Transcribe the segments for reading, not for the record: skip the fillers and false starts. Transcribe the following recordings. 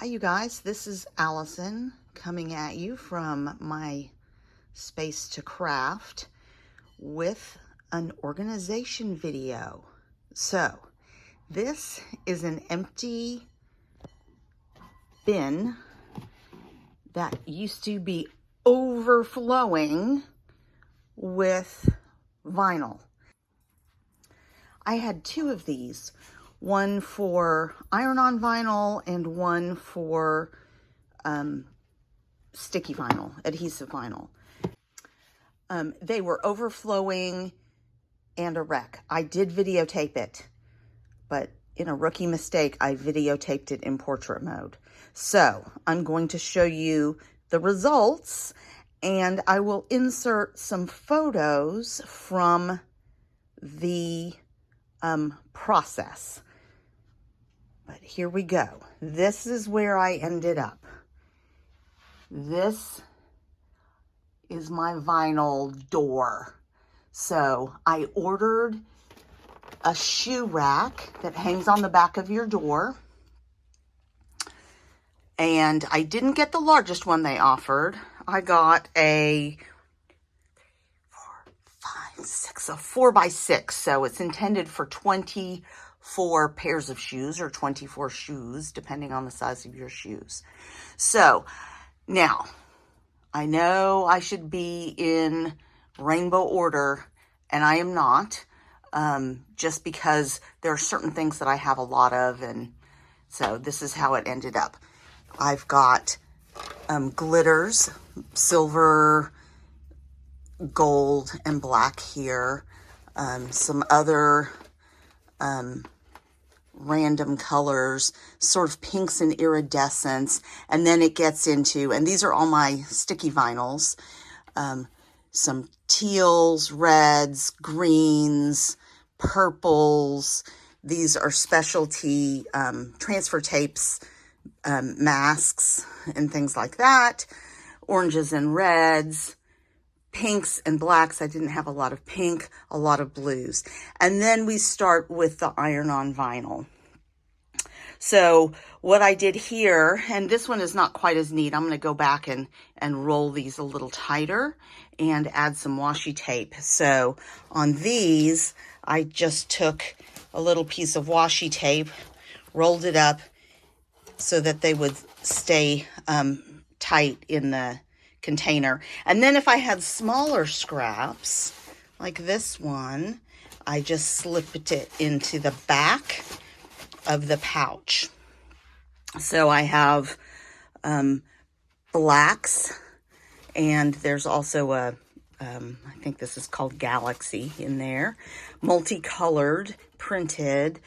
Hi you guys, this is Allison coming at you from my Space to Craft with an organization video. So this is an empty bin that used to be overflowing with vinyl. I had two of these, one for iron-on vinyl and one for sticky vinyl, adhesive vinyl. They were overflowing and a wreck. I did videotape it, but in a rookie mistake, I videotaped it in portrait mode. So I'm going to show you the results, and I will insert some photos from the process. But here we go. This is where I ended up. This is my vinyl door. So I ordered a shoe rack that hangs on the back of your door. And I didn't get the largest one they offered. I got a 4x6. So it's intended for 24 pairs of shoes or 24 shoes, depending on the size of your shoes. So now I know I should be in rainbow order, and I am not, just because there are certain things that I have a lot of, and so this is how it ended up. I've got glitters, silver, gold, and black here, some other random colors, sort of pinks and iridescence, and then it gets into, and these are all my sticky vinyls, some teals, reds, greens, purples. These are specialty transfer tapes, masks, and things like that, oranges and reds, pinks and blacks. I didn't have a lot of pink, a lot of blues. And then we start with the iron-on vinyl. So what I did here, and this one is not quite as neat. I'm going to go back and roll these a little tighter and add some washi tape. So on these, I just took a little piece of washi tape, rolled it up so that they would stay tight in the container. And then if I had smaller scraps, like this one, I just slipped it into the back of the pouch. So I have blacks, and there's also a, I think this is called Galaxy in there, multicolored, printed,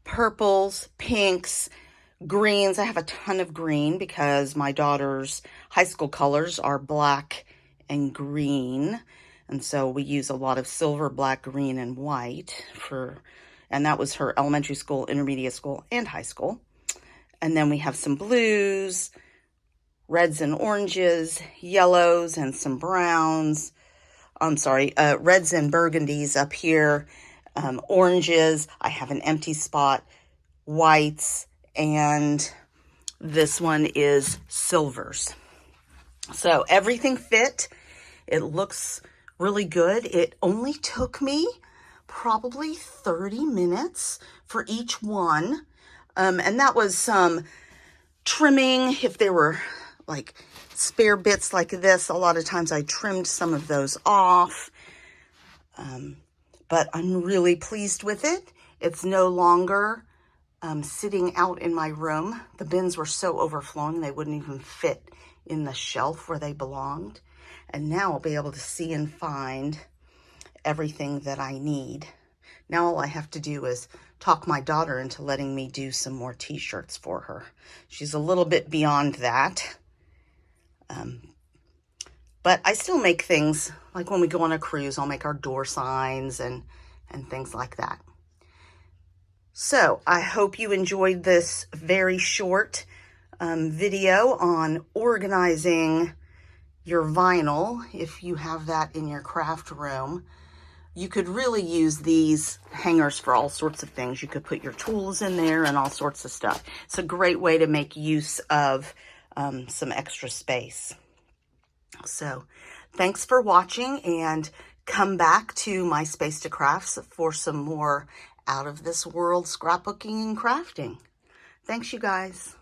purples, pinks, greens. I have a ton of green because my daughter's high school colors are black and green. And so we use a lot of silver, black, green, and white and that was her elementary school, intermediate school, and high school. And then we have some blues, reds and oranges, yellows, and some browns. I'm sorry, reds and burgundies up here, oranges. I have an empty spot, whites, and this one is silvers. So everything fit. It looks really good. It only took me probably 30 minutes for each one. And that was some trimming. If there were like spare bits like this, a lot of times I trimmed some of those off. But I'm really pleased with it. It's no longer sitting out in my room. The bins were so overflowing, they wouldn't even fit in the shelf where they belonged. And now I'll be able to see and find everything that I need. Now all I have to do is talk my daughter into letting me do some more t-shirts for her. She's a little bit beyond that. But I still make things, like when we go on a cruise, I'll make our door signs and things like that. So I hope you enjoyed this very short video on organizing your vinyl if you have that in your craft room. you could really use these hangers for all sorts of things. You could put your tools in there and all sorts of stuff. It's a great way to make use of some extra space. So thanks for watching, and come back to my Space to Crafts for some more out of this world scrapbooking and crafting. Thanks, you guys.